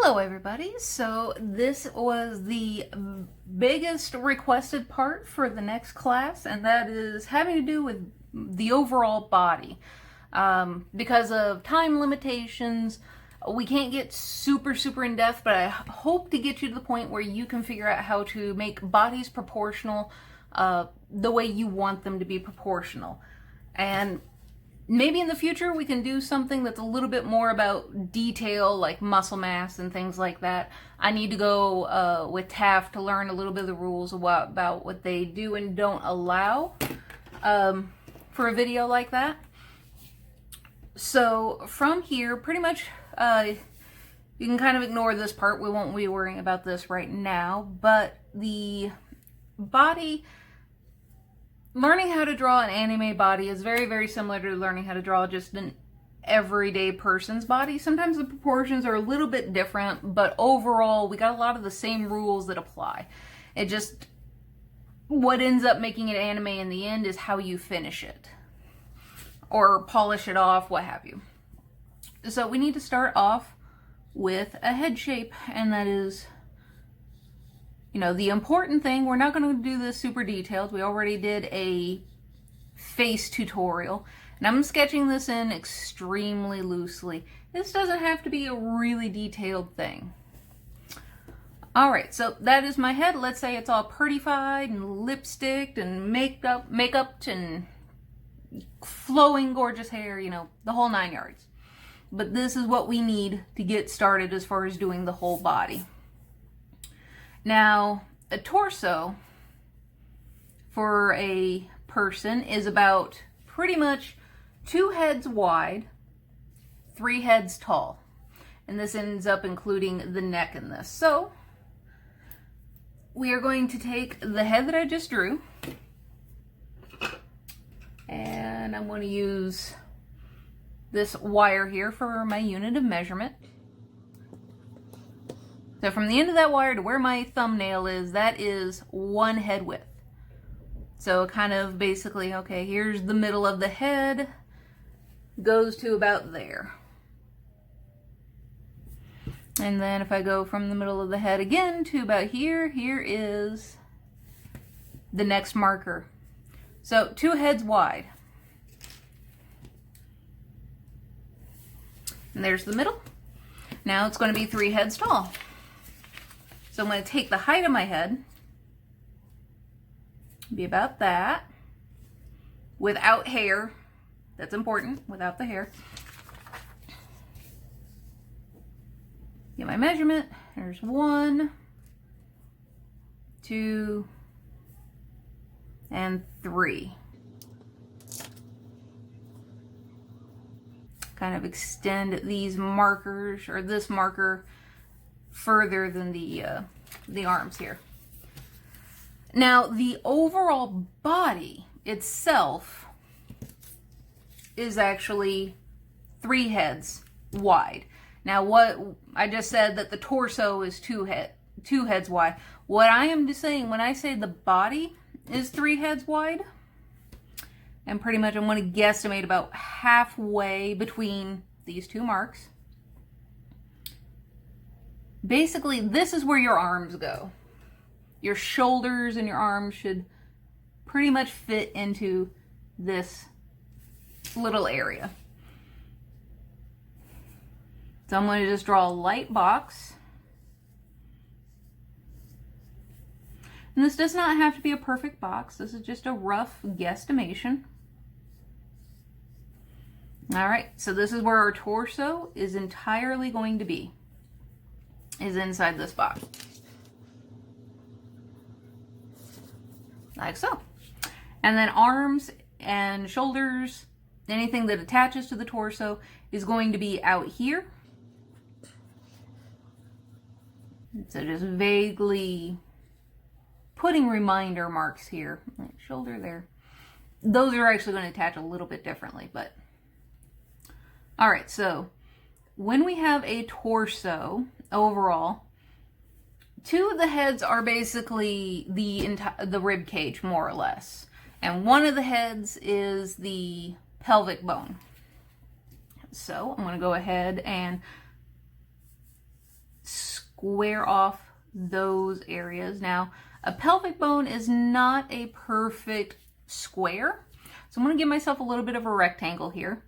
Hello everybody. So this was the biggest requested part for the next class, and that is having to do with the overall body. Because of time limitations, we can't get super in depth, but I hope to get you to the point where you can figure out how to make bodies proportional the way you want them to be proportional. And maybe in the future we can do something that's a little bit more about detail, like muscle mass and things like that. I need to go with Taft to learn a little bit of the rules about what they do and don't allow for a video like that. So from here, pretty much, you can kind of ignore this part. We won't be worrying about this right now, but the body... Learning how to draw an anime body is very similar to learning how to draw just an everyday person's body. Sometimes the proportions are a little bit different, but overall we got a lot of the same rules that apply. It just, what ends up making it anime in the end is how you finish it. Or polish it off, what have you. So we need to start off with a head shape, and that is... the important thing, we're not going to do this super detailed. We already did a face tutorial, and I'm sketching this in extremely loosely. This doesn't have to be a really detailed thing. Alright, so that is my head. Let's say it's all prettified and lipsticked and makeup and flowing gorgeous hair, the whole 9 yards. But this is what we need to get started as far as doing the whole body. Now, a torso for a person is about pretty much 2 heads wide, 3 heads tall. And this ends up including the neck in this. So, we are going to take the head that I just drew, and I'm going to use this wire here for my unit of measurement. So from the end of that wire to where my thumbnail is, that is 1 head width. So kind of basically, okay, here's the middle of the head, goes to about there. And then if I go from the middle of the head again to about here, here is the next marker. So 2 heads wide. And there's the middle. Now it's going to be 3 heads tall. So I'm going to take the height of my head, be about that, without hair. That's important, without the hair. Get my measurement. There's 1, 2, and 3. Kind of extend these markers, or this marker, further than the arms here. Now, the overall body itself is actually 3 heads wide. Now, what I just said that the torso is 2 heads wide. What I am just saying when I say the body is 3 heads wide, and pretty much I'm going to guesstimate about halfway between these 2 marks. Basically, this is where your arms go. Your shoulders and your arms should pretty much fit into this little area. So I'm going to just draw a light box. And this does not have to be a perfect box. This is just a rough guesstimation. Alright, so this is where our torso is entirely going to be. Is inside this box. Like so. And then arms and shoulders, anything that attaches to the torso, is going to be out here. So just vaguely putting reminder marks here. Shoulder there. Those are actually going to attach a little bit differently, but... Alright, so when we have a torso overall, 2 of the heads are basically the rib cage, more or less, and 1 of the heads is the pelvic bone. So I'm going to go ahead and square off those areas. Now, a pelvic bone is not a perfect square, so I'm going to give myself a little bit of a rectangle here.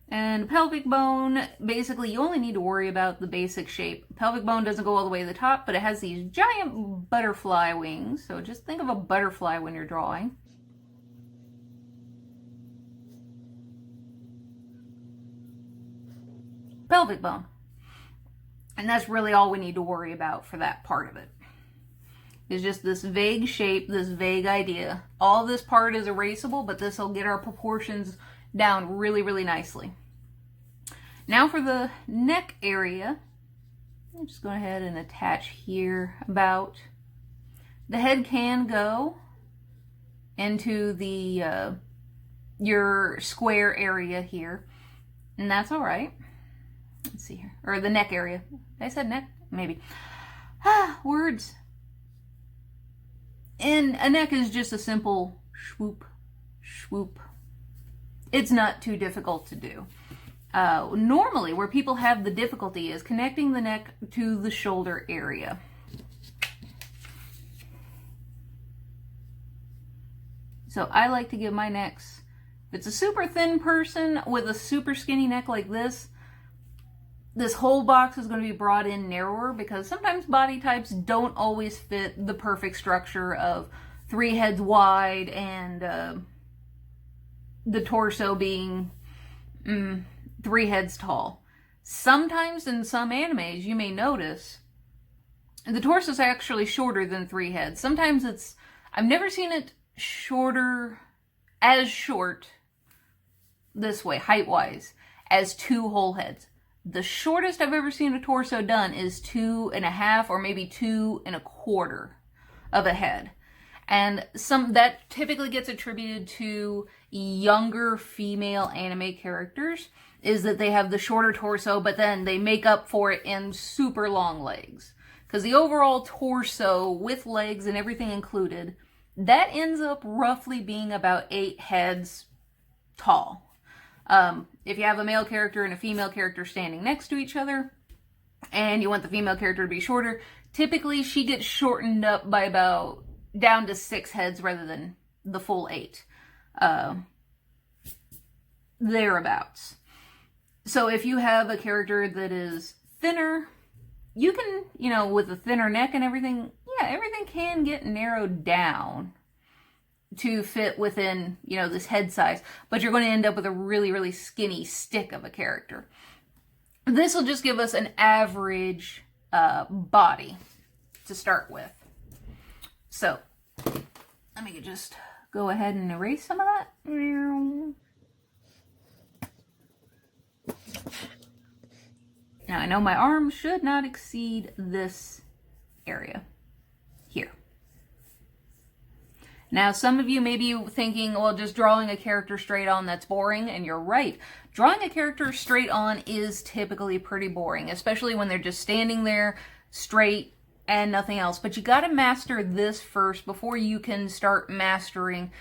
And pelvic bone, basically you only need to worry about the basic shape. Pelvic bone doesn't go all the way to the top, but it has these giant butterfly wings. So just think of a butterfly when you're drawing. Pelvic bone. And that's really all we need to worry about for that part of it. It's just this vague shape, this vague idea. All this part is erasable, but this will get our proportions down really, really nicely. Now for the neck area, I'm just going ahead and attach here about. The head can go into the your square area here, and that's all right. Let's see here, or the neck area. I said neck, maybe. Words. And a neck is just a simple swoop, swoop. It's not too difficult to do. Normally, where people have the difficulty is connecting the neck to the shoulder area. So I like to give my necks, if it's a super thin person with a super skinny neck like this whole box is going to be brought in narrower, because sometimes body types don't always fit the perfect structure of 3 heads wide and the torso being 3 heads tall. Sometimes in some animes you may notice the torso is actually shorter than 3 heads. Sometimes it's, I've never seen it shorter, as short this way, height-wise, as 2 whole heads. The shortest I've ever seen a torso done is 2.5 or maybe 2.25 of a head. And that typically gets attributed to younger female anime characters, is that they have the shorter torso, but then they make up for it in super long legs. Because the overall torso, with legs and everything included, that ends up roughly being about 8 heads tall. If you have a male character and a female character standing next to each other, and you want the female character to be shorter, typically she gets shortened up by about down to 6 heads rather than the full 8. Thereabouts. So if you have a character that is thinner, you can, with a thinner neck and everything, yeah, everything can get narrowed down to fit within, this head size, but you're going to end up with a really, really skinny stick of a character. This will just give us an average body to start with. So, let me just go ahead and erase some of that. Now, I know my arms should not exceed this area here. Now, some of you may be thinking, well, just drawing a character straight on, that's boring, and you're right. Drawing a character straight on is typically pretty boring, especially when they're just standing there straight and nothing else. But you got to master this first before you can start mastering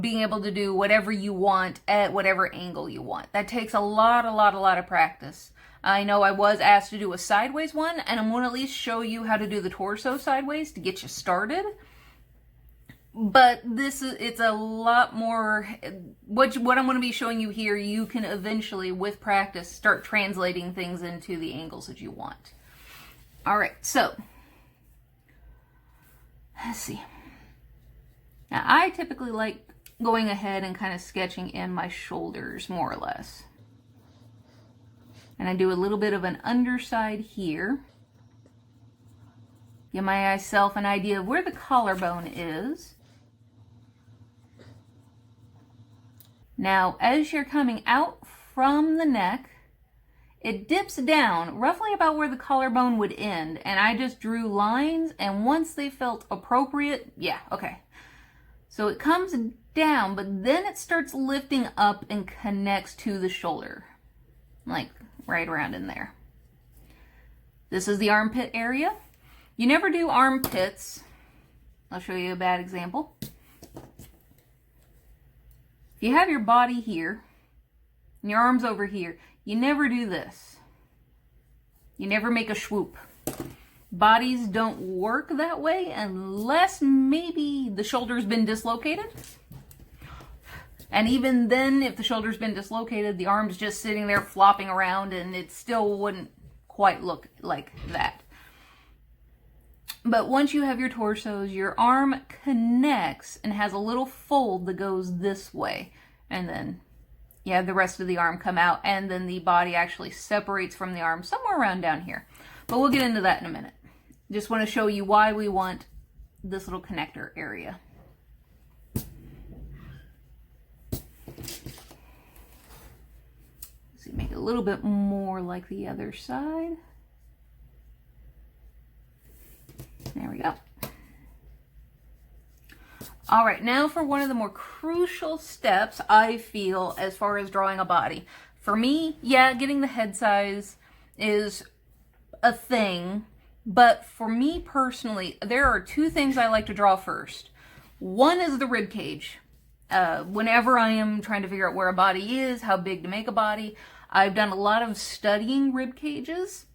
being able to do whatever you want at whatever angle you want. That takes a lot of practice. I know I was asked to do a sideways one, and I'm going to at least show you how to do the torso sideways to get you started. But it's a lot more, what I'm going to be showing you here, you can eventually, with practice, start translating things into the angles that you want. Alright, so, let's see. Now, I typically like going ahead and kind of sketching in my shoulders, more or less. And I do a little bit of an underside here. Give myself an idea of where the collarbone is. Now, as you're coming out from the neck, it dips down roughly about where the collarbone would end, and I just drew lines, and once they felt appropriate, yeah, okay. So it comes down, but then it starts lifting up and connects to the shoulder, like right around in there. This is the armpit area. You never do armpits. I'll show you a bad example. If you have your body here, and your arms over here, you never do this. You never make a swoop. Bodies don't work that way unless maybe the shoulder's been dislocated. And even then, if the shoulder's been dislocated, the arm's just sitting there flopping around and it still wouldn't quite look like that. But once you have your torsos, your arm connects and has a little fold that goes this way. And then you have the rest of the arm come out, and then the body actually separates from the arm somewhere around down here. But we'll get into that in a minute. Just want to show you why we want this little connector area. So make it a little bit more like the other side. There we go. All right, now for one of the more crucial steps, I feel, as far as drawing a body. For me, yeah, getting the head size is a thing, but for me personally, there are two things I like to draw first. One is the rib cage. Whenever I am trying to figure out where a body is, how big to make a body, I've done a lot of studying rib cages.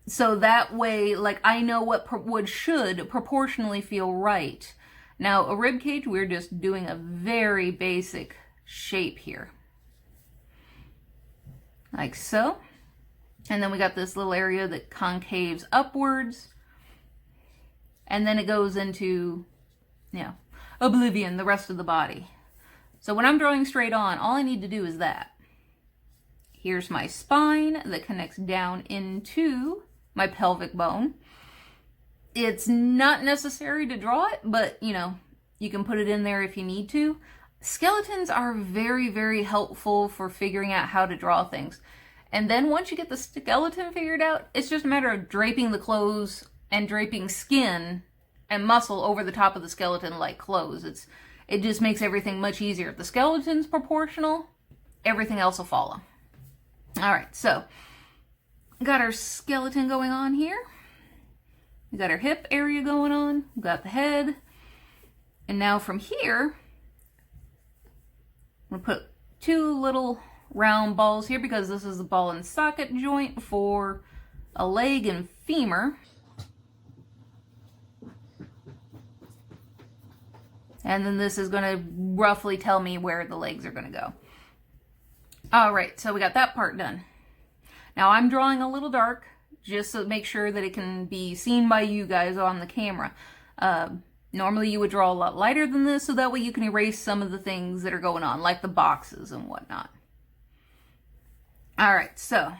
So that way, like, I know what should proportionally feel right. Now, a rib cage, we're just doing a very basic shape here. Like so. And then we got this little area that concaves upwards. And then it goes into, you know, oblivion, the rest of the body. So when I'm drawing straight on, all I need to do is that. Here's my spine that connects down into my pelvic bone. It's not necessary to draw it, but you know, you can put it in there if you need to. Skeletons are very, very helpful for figuring out how to draw things. And then once you get the skeleton figured out, it's just a matter of draping the clothes and draping skin and muscle over the top of the skeleton like clothes. It just makes everything much easier. If the skeleton's proportional, everything else will follow. All right, so got our skeleton going on here. We got our hip area going on. We got the head. And now from here, I'm going to put two little round balls here because this is the ball and socket joint for a leg and femur. And then this is going to roughly tell me where the legs are going to go. All right, so we got that part done. Now I'm drawing a little dark just to make sure that it can be seen by you guys on the camera. Normally you would draw a lot lighter than this so that way you can erase some of the things that are going on, like the boxes and whatnot. All right, so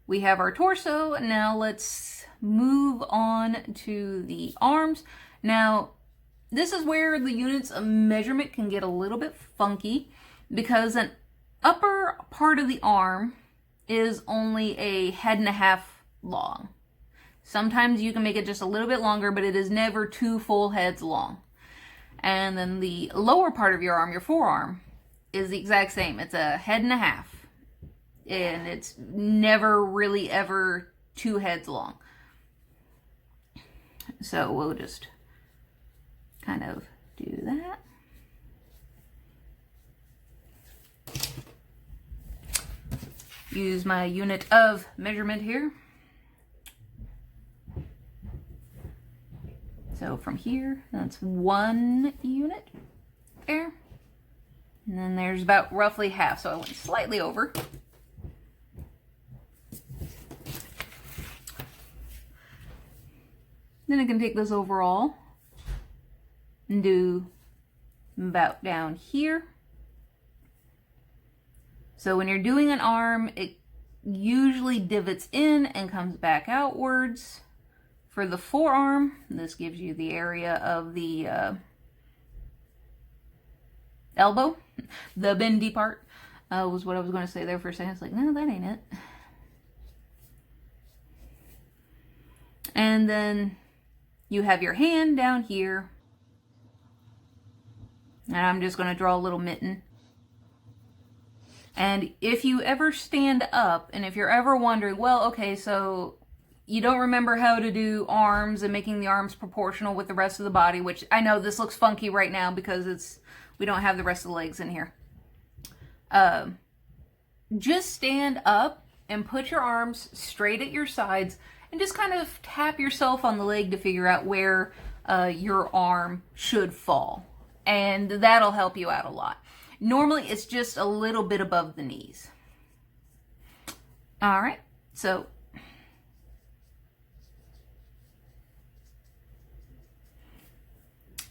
we have our torso. Now let's move on to the arms. Now, this is where the units of measurement can get a little bit funky because an upper part of the arm is only a head and a half long. Sometimes you can make it just a little bit longer, but it is never 2 full heads long. And then the lower part of your arm, your forearm, is the exact same. It's a head and a half. And it's never really ever 2 heads long. So we'll just kind of do that. Use my unit of measurement here. So from here, that's 1 unit there. And then there's about roughly half, so I went slightly over. Then I can take this overall and do about down here. So when you're doing an arm, it usually divots in and comes back outwards. For the forearm, this gives you the area of the elbow. The bendy part was what I was going to say there for a second. It's like, no, that ain't it. And then you have your hand down here. And I'm just going to draw a little mitten. And if you ever stand up, and if you're ever wondering, well, okay, so you don't remember how to do arms and making the arms proportional with the rest of the body, which I know this looks funky right now because we don't have the rest of the legs in here. Just stand up and put your arms straight at your sides and just kind of tap yourself on the leg to figure out where your arm should fall. And that'll help you out a lot. Normally, it's just a little bit above the knees. All right, so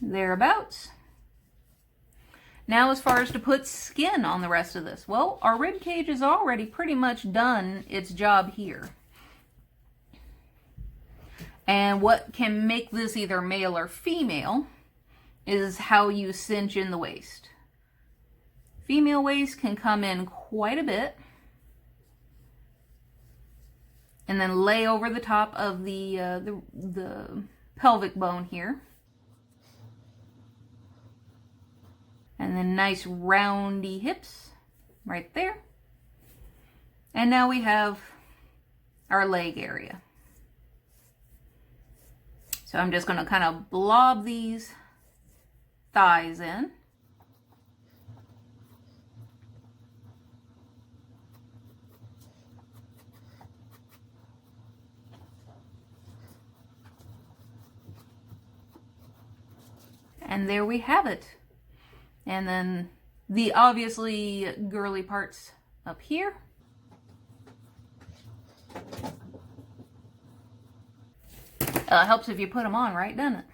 thereabouts. Now, as far as to put skin on the rest of this, well, our rib cage is already pretty much done its job here. And what can make this either male or female is how you cinch in the waist. Female waist can come in quite a bit and then lay over the top of the pelvic bone here. And then nice roundy hips right there. And now we have our leg area. So I'm just going to kind of blob these thighs in. And there we have it. And then the obviously girly parts up here. Helps if you put them on right, doesn't it?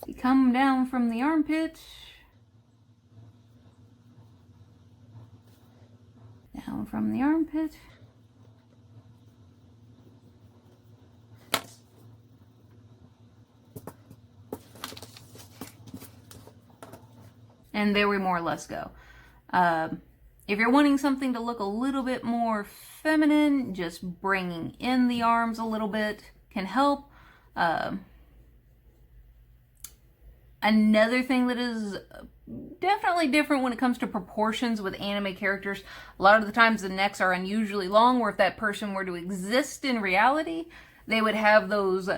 You come down from the armpit. Down from the armpit. And there we more or less go. If you're wanting something to look a little bit more feminine, just bringing in the arms a little bit can help. Another thing that is definitely different when it comes to proportions with anime characters, a lot of the times the necks are unusually long, where if that person were to exist in reality, they would have those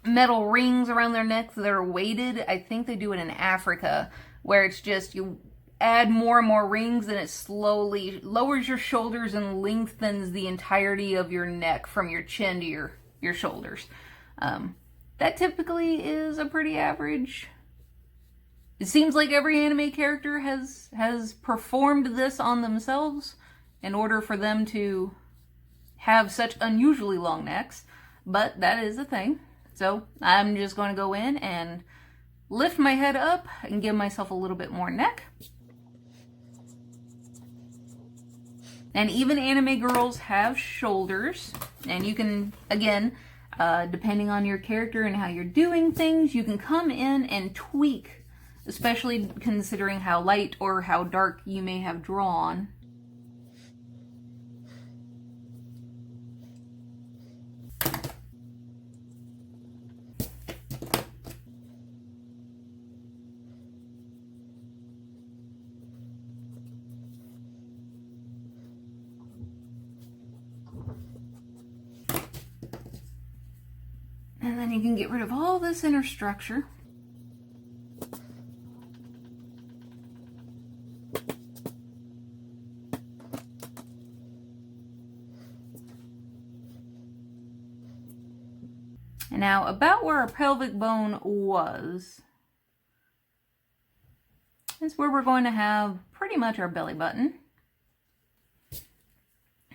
metal rings around their necks that are weighted. I think they do it in Africa, where it's just you add more and more rings and it slowly lowers your shoulders and lengthens the entirety of your neck from your chin to your shoulders. That typically is a pretty average. It seems like every anime character has performed this on themselves in order for them to have such unusually long necks, but that is a thing. So I'm just going to go in and lift my head up and give myself a little bit more neck. And even anime girls have shoulders, and you can, again, depending on your character and how you're doing things, you can come in and tweak, especially considering how light or how dark you may have drawn. And then you can get rid of all this inner structure. And now about where our pelvic bone was is where we're going to have pretty much our belly button.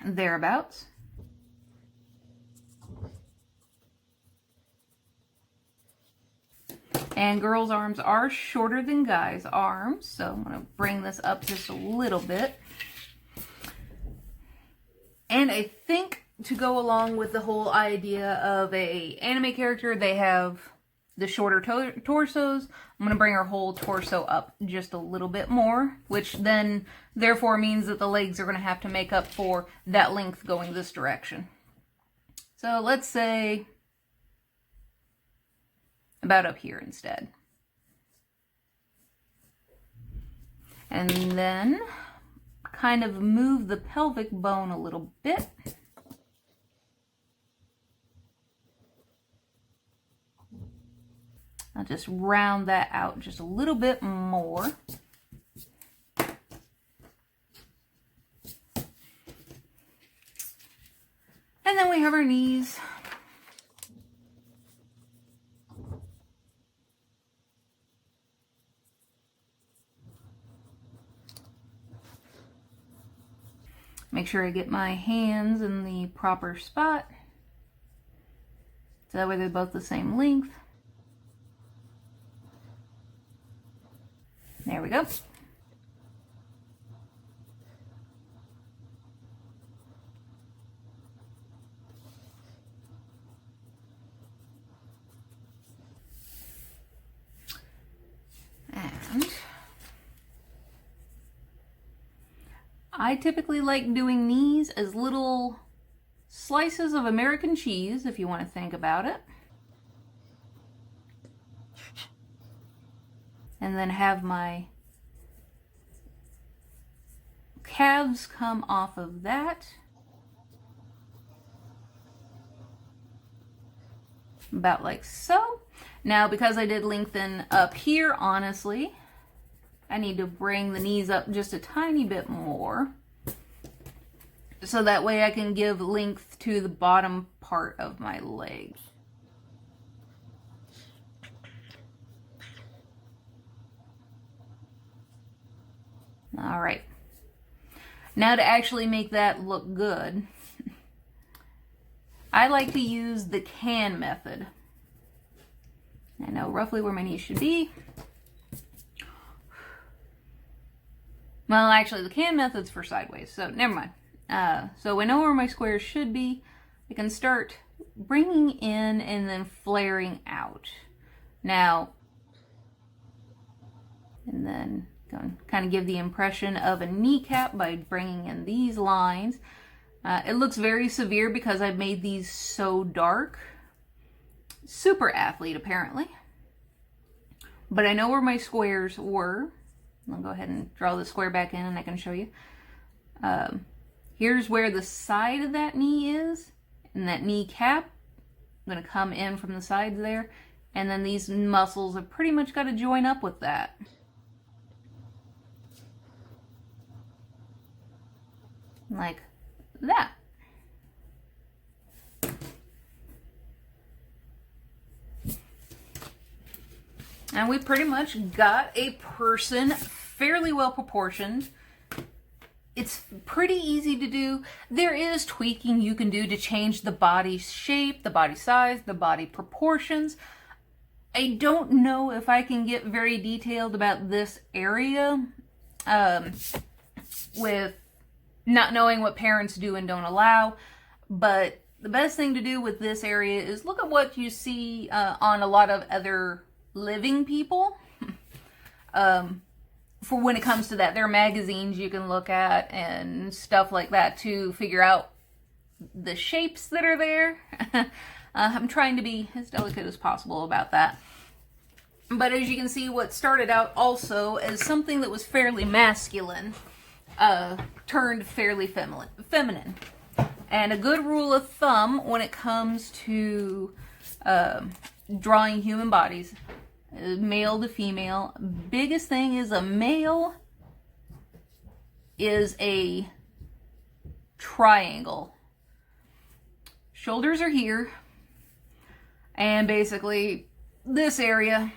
Thereabouts. And girls' arms are shorter than guys' arms, so I'm going to bring this up just a little bit. And I think to go along with the whole idea of a anime character, they have the shorter torsos. I'm going to bring our whole torso up just a little bit more, which then therefore means that the legs are going to have to make up for that length going this direction. So let's say about up here instead. And then kind of move the pelvic bone a little bit. I'll just round that out just a little bit more. our knees. Make sure I get my hands in the proper spot. So that way they're both the same length. There we go. And I typically like doing these as little slices of American cheese, if you want to think about it. And then have my calves come off of that. About like so. Now, because I did lengthen up here, honestly, I need to bring the knees up just a tiny bit more. So that way I can give length to the bottom part of my leg. All right. Now to actually make that look good, I like to use the can method. I know roughly where my knees should be. Well, actually, the can method's for sideways, so never mind. So I know where my squares should be. I can start bringing in and then flaring out. Now, and then kind of give the impression of a kneecap by bringing in these lines. It looks very severe because I've made these so dark. Super athlete, apparently. But I know where my squares were. I'll go ahead and draw the square back in and I can show you. Here's where the side of that knee is. And that kneecap, I'm going to come in from the sides there. And then these muscles have pretty much got to join up with that. Like that. And we pretty much got a person fairly well proportioned. It's pretty easy to do. There is tweaking you can do to change the body shape, the body size, the body proportions. I don't know if I can get very detailed about this area with not knowing what parents do and don't allow, but the best thing to do with this area is look at what you see on a lot of other living people. For when it comes to that, there are magazines you can look at and stuff like that to figure out the shapes that are there. I'm trying to be as delicate as possible about that. But as you can see, what started out also as something that was fairly masculine turned fairly feminine. And a good rule of thumb when it comes to drawing human bodies, male to female, biggest thing is a male is a triangle. Shoulders are here, and basically this area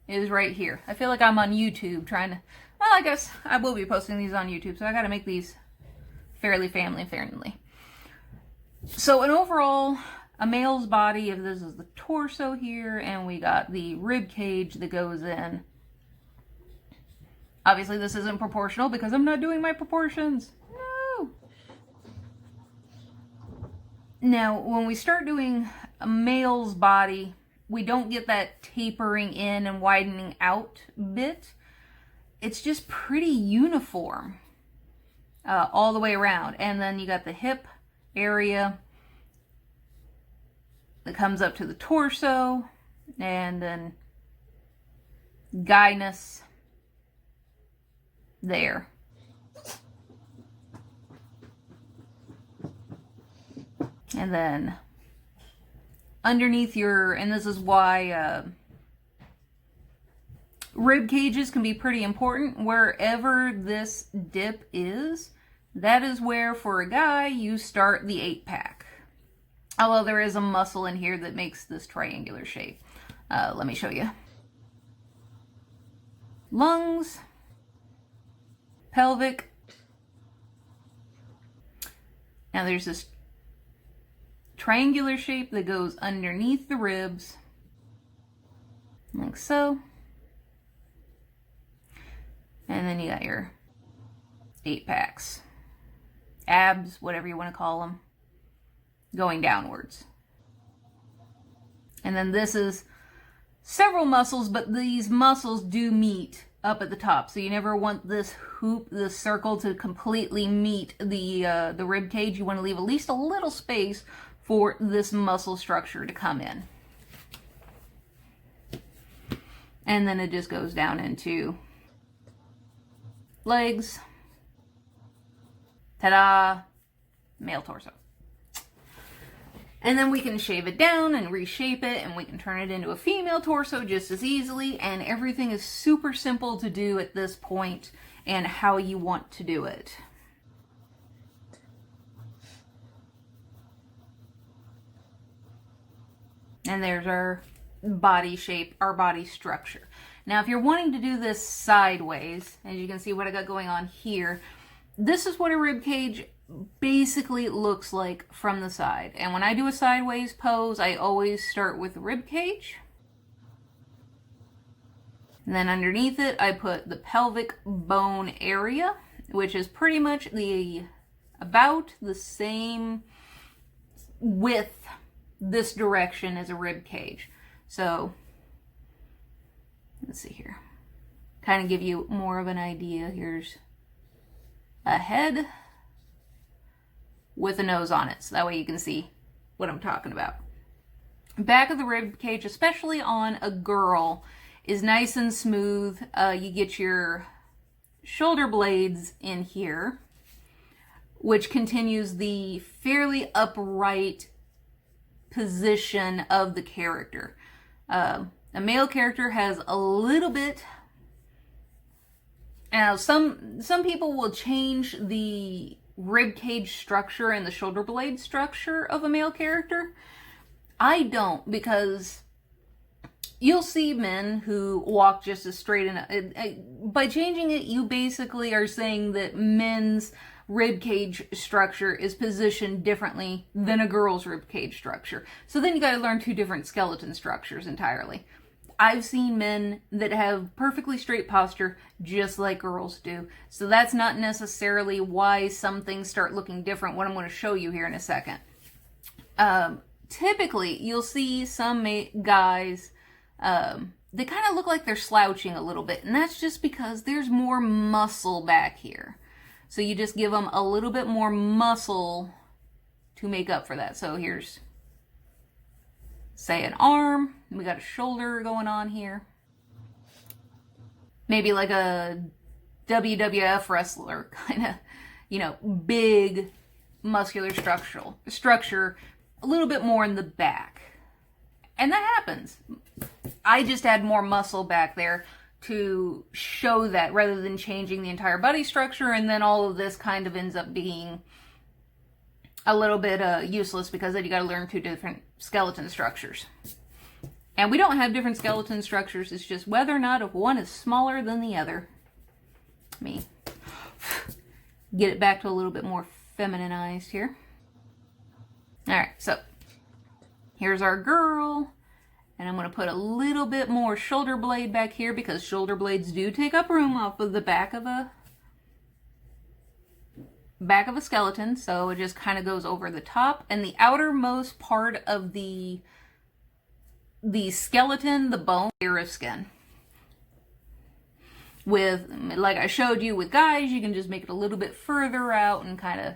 is right here. I feel like I'm on YouTube trying to, well, I guess I will be posting these on YouTube, so I gotta make these fairly family friendly. So an overall, a male's body, if this is the torso here, and we got the rib cage that goes in. Obviously this isn't proportional because I'm not doing my proportions. No! Now, when we start doing a male's body, we don't get that tapering in and widening out bit. It's just pretty uniform all the way around. And then you got the hip area that comes up to the torso, and then guyness there. And then underneath your, and this is why rib cages can be pretty important. Wherever this dip is, that is where, for a guy, you start the 8-pack. Although there is a muscle in here that makes this triangular shape. Let me show you. Lungs, pelvic. Now there's this triangular shape that goes underneath the ribs, like so. And then you got your 8-packs, abs, whatever you want to call them, going downwards. And then this is several muscles, but these muscles do meet up at the top. So you never want this hoop, this circle, to completely meet the rib cage. You want to leave at least a little space for this muscle structure to come in. And then it just goes down into legs. Ta-da! Male torso. And then we can shave it down and reshape it, and we can turn it into a female torso just as easily, and everything is super simple to do at this point and how you want to do it. And there's our body shape, our body structure. Now, if you're wanting to do this sideways, as you can see what I got going on here, this is what a rib cage basically looks like from the side. And when I do a sideways pose, I always start with the rib cage. And then underneath it, I put the pelvic bone area, which is pretty much about the same width this direction as a rib cage. So let's see here. Kind of give you more of an idea. Here's a head with a nose on it, so that way you can see what I'm talking about. Back of the rib cage, especially on a girl, is nice and smooth. You get your shoulder blades in here, which continues the fairly upright position of the character. A male character has a little bit. Now, some people will change the rib cage structure and the shoulder blade structure of a male character. I don't, because you'll see men who walk just as straight, and by changing it, you basically are saying that men's rib cage structure is positioned differently than a girl's rib cage structure. So then you got to learn two different skeleton structures entirely. I've seen men that have perfectly straight posture just like girls do. So that's not necessarily why some things start looking different, what I'm going to show you here in a second. Typically, you'll see some guys, they kind of look like they're slouching a little bit. And that's just because there's more muscle back here. So you just give them a little bit more muscle to make up for that. So here's, say, an arm. We got a shoulder going on here. Maybe like a WWF wrestler, kind of, big muscular structure, a little bit more in the back. And that happens. I just add more muscle back there to show that, rather than changing the entire body structure, and then all of this kind of ends up being a little bit useless, because then you got to learn two different skeleton structures. And we don't have different skeleton structures, it's just whether or not if one is smaller than the other. Let me get it back to a little bit more femininized here. Alright, so here's our girl. And I'm going to put a little bit more shoulder blade back here, because shoulder blades do take up room off of the back of a skeleton. So it just kind of goes over the top. And the outermost part of the skeleton, the bone, layer of skin. With, like I showed you with guys, you can just make it a little bit further out and kind of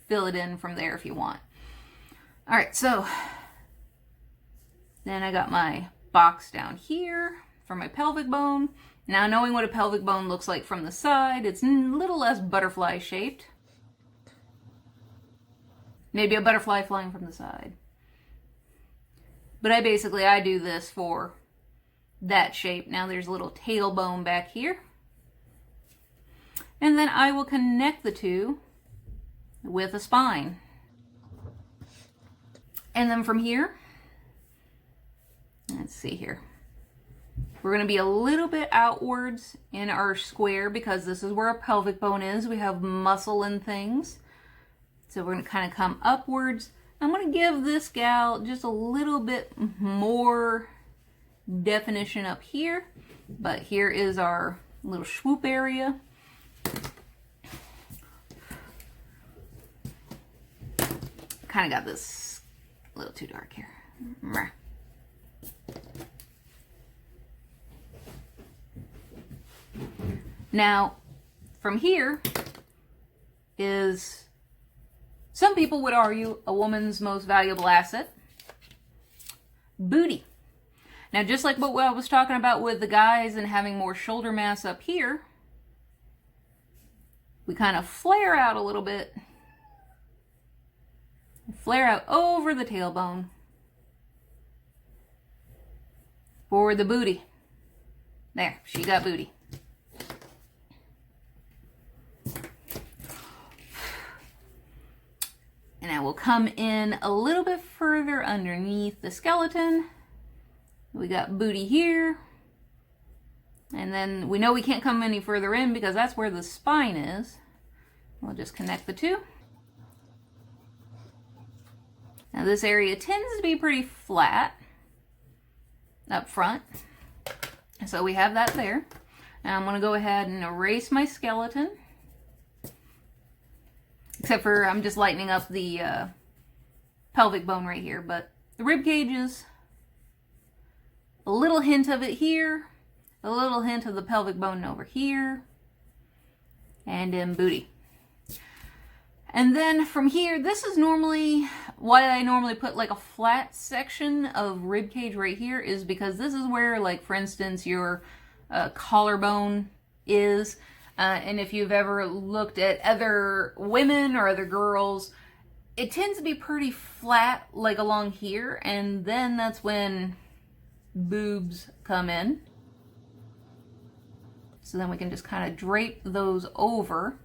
fill it in from there if you want. Alright, so then I got my box down here for my pelvic bone. Now, knowing what a pelvic bone looks like from the side, it's a little less butterfly shaped. Maybe a butterfly flying from the side. But I do this for that shape. Now there's a little tailbone back here. And then I will connect the two with a spine. And then from here, let's see here. We're going to be a little bit outwards in our square because this is where our pelvic bone is. We have muscle and things. So we're going to kind of come upwards. I'm going to give this gal just a little bit more definition up here. But here is our little swoop area. Kind of got this a little too dark here. Now, from here is, some people would argue, a woman's most valuable asset, booty. Now, just like what I was talking about with the guys and having more shoulder mass up here, we kind of flare out a little bit. Flare out over the tailbone for the booty. There, she got booty. And I will come in a little bit further underneath the skeleton. We got booty here. And then we know we can't come any further in because that's where the spine is. We'll just connect the two. Now this area tends to be pretty flat up front. So we have that there. Now I'm going to go ahead and erase my skeleton. Except for I'm just lightening up the pelvic bone right here. But the rib cage is a little hint of it here. A little hint of the pelvic bone over here. And in booty. And then from here, this is normally why I normally put like a flat section of rib cage right here, is because this is where, like, for instance, your collarbone is. And if you've ever looked at other women or other girls, it tends to be pretty flat, like along here. And then that's when boobs come in. So then we can just kind of drape those over.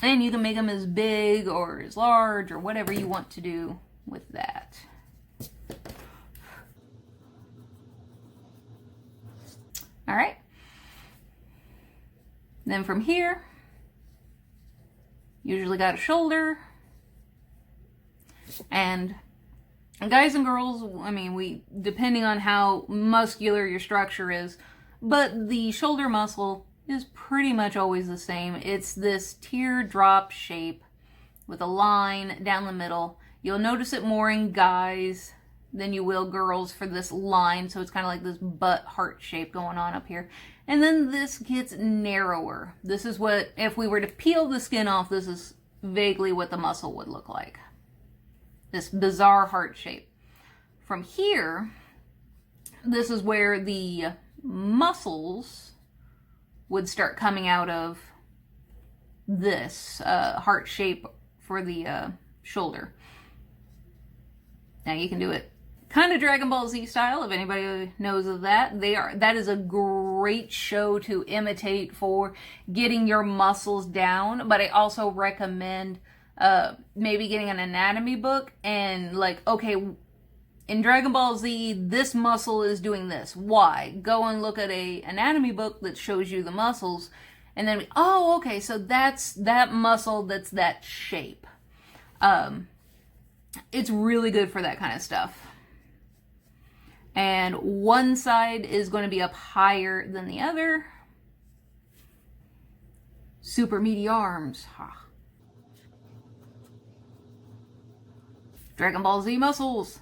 And you can make them as big or as large or whatever you want to do with that. All right. Then from here, usually got a shoulder. And guys and girls, I mean, depending on how muscular your structure is, but the shoulder muscle is pretty much always the same. It's this teardrop shape with a line down the middle. You'll notice it more in guys than you will girls for this line. So it's kind of like this butt heart shape going on up here. And then this gets narrower. This is what, if we were to peel the skin off, this is vaguely what the muscle would look like. This bizarre heart shape. From here, this is where the muscles would start coming out of this heart shape for the shoulder. Now you can do it kind of Dragon Ball Z style, if anybody knows of that. That is a great show to imitate for getting your muscles down, but I also recommend maybe getting an anatomy book and, like, okay, in Dragon Ball Z, this muscle is doing this. Why? Go and look at a anatomy book that shows you the muscles. And then, oh, okay, so that's that muscle, that's that shape. It's really good for that kind of stuff. And one side is going to be up higher than the other. Super meaty arms. Ha. Dragon Ball Z muscles.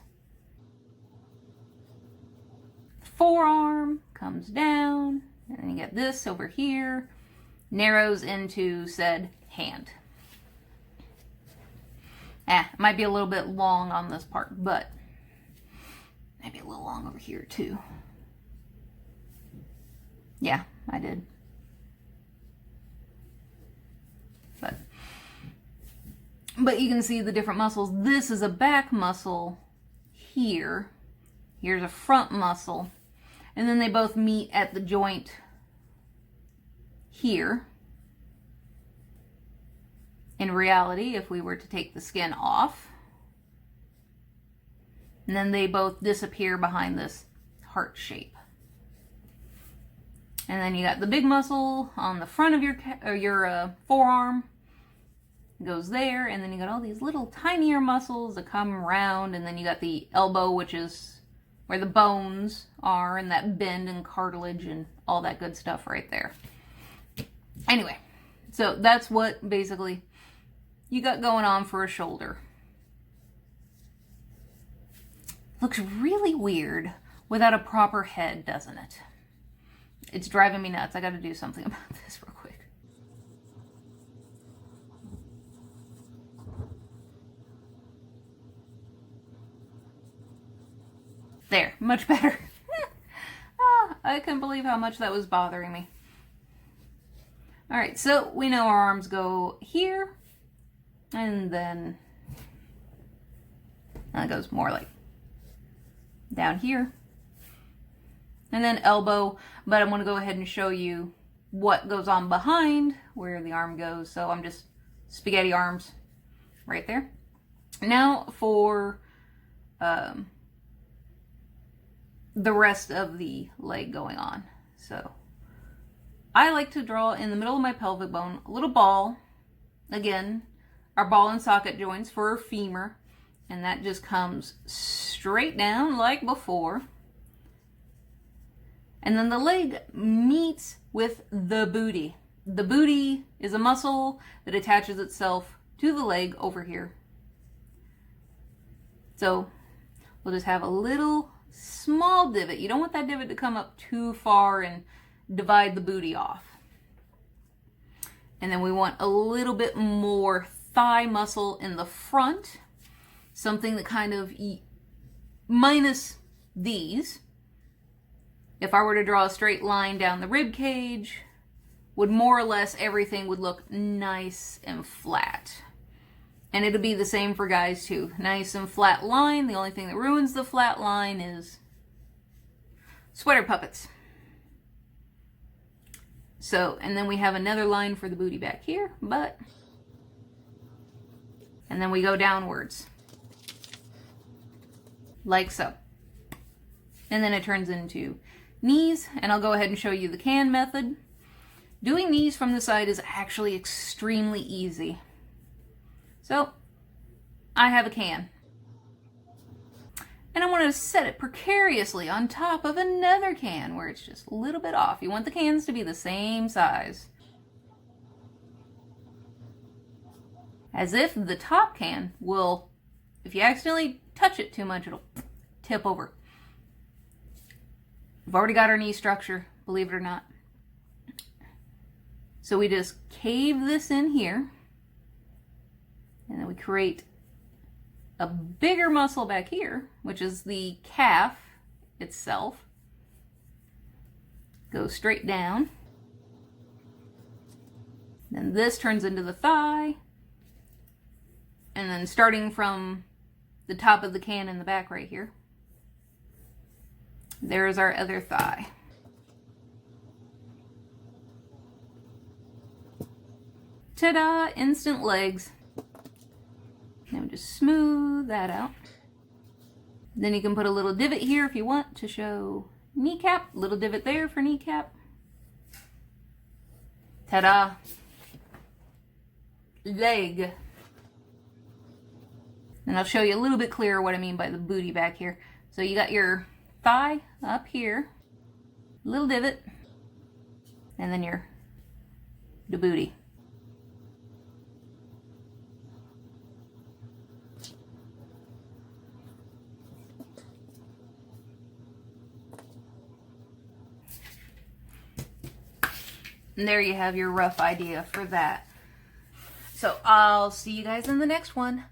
Forearm comes down, and then you get this over here, narrows into said hand. It might be a little bit long on this part, but maybe a little long over here too. Yeah, I did. But you can see the different muscles. This is a back muscle here. Here's a front muscle. And then they both meet at the joint here. In reality, if we were to take the skin off, and then they both disappear behind this heart shape. And then you got the big muscle on the front of your forearm. It goes there, and then you got all these little tinier muscles that come around, and then you got the elbow, which is where the bones are, and that bend and cartilage and all that good stuff right there. Anyway, so that's what basically you got going on for a shoulder. Looks really weird without a proper head, doesn't it? It's driving me nuts. I got to do something about this real quick. There, much better. I couldn't believe how much that was bothering me. Alright, so we know our arms go here, and then it goes more like down here. And then elbow, but I'm going to go ahead and show you what goes on behind where the arm goes. So I'm just spaghetti arms right there. Now for the rest of the leg going on. So I like to draw in the middle of my pelvic bone a little ball. Again, our ball and socket joints for a femur. And that just comes straight down like before. And then the leg meets with the booty. The booty is a muscle that attaches itself to the leg over here. So we'll just have a little small divot. You don't want that divot to come up too far and divide the booty off. And then we want a little bit more thigh muscle in the front. Something that kind of, minus these, if I were to draw a straight line down the rib cage, would more or less everything would look nice and flat. And it'll be the same for guys too. Nice and flat line. The only thing that ruins the flat line is sweater puppets. So, and then we have another line for the booty back here, but, and then we go downwards. Like so. And then it turns into knees, and I'll go ahead and show you the can method. Doing knees from the side is actually extremely easy. So, I have a can. And I want to set it precariously on top of another can where it's just a little bit off. You want the cans to be the same size. As if the top can will, if you accidentally touch it too much, it'll tip over. We've already got our knee structure, believe it or not. So we just cave this in here, and then we create a bigger muscle back here, which is the calf itself. Go straight down. Then this turns into the thigh. And then starting from the top of the can in the back right here, there's our other thigh. Ta-da! Instant legs. Now we just smooth that out. Then you can put a little divot here if you want to show kneecap. Little divot there for kneecap. Ta-da! Leg. And I'll show you a little bit clearer what I mean by the booty back here. So you got your thigh up here, little divot, and then the booty. And there you have your rough idea for that. So I'll see you guys in the next one.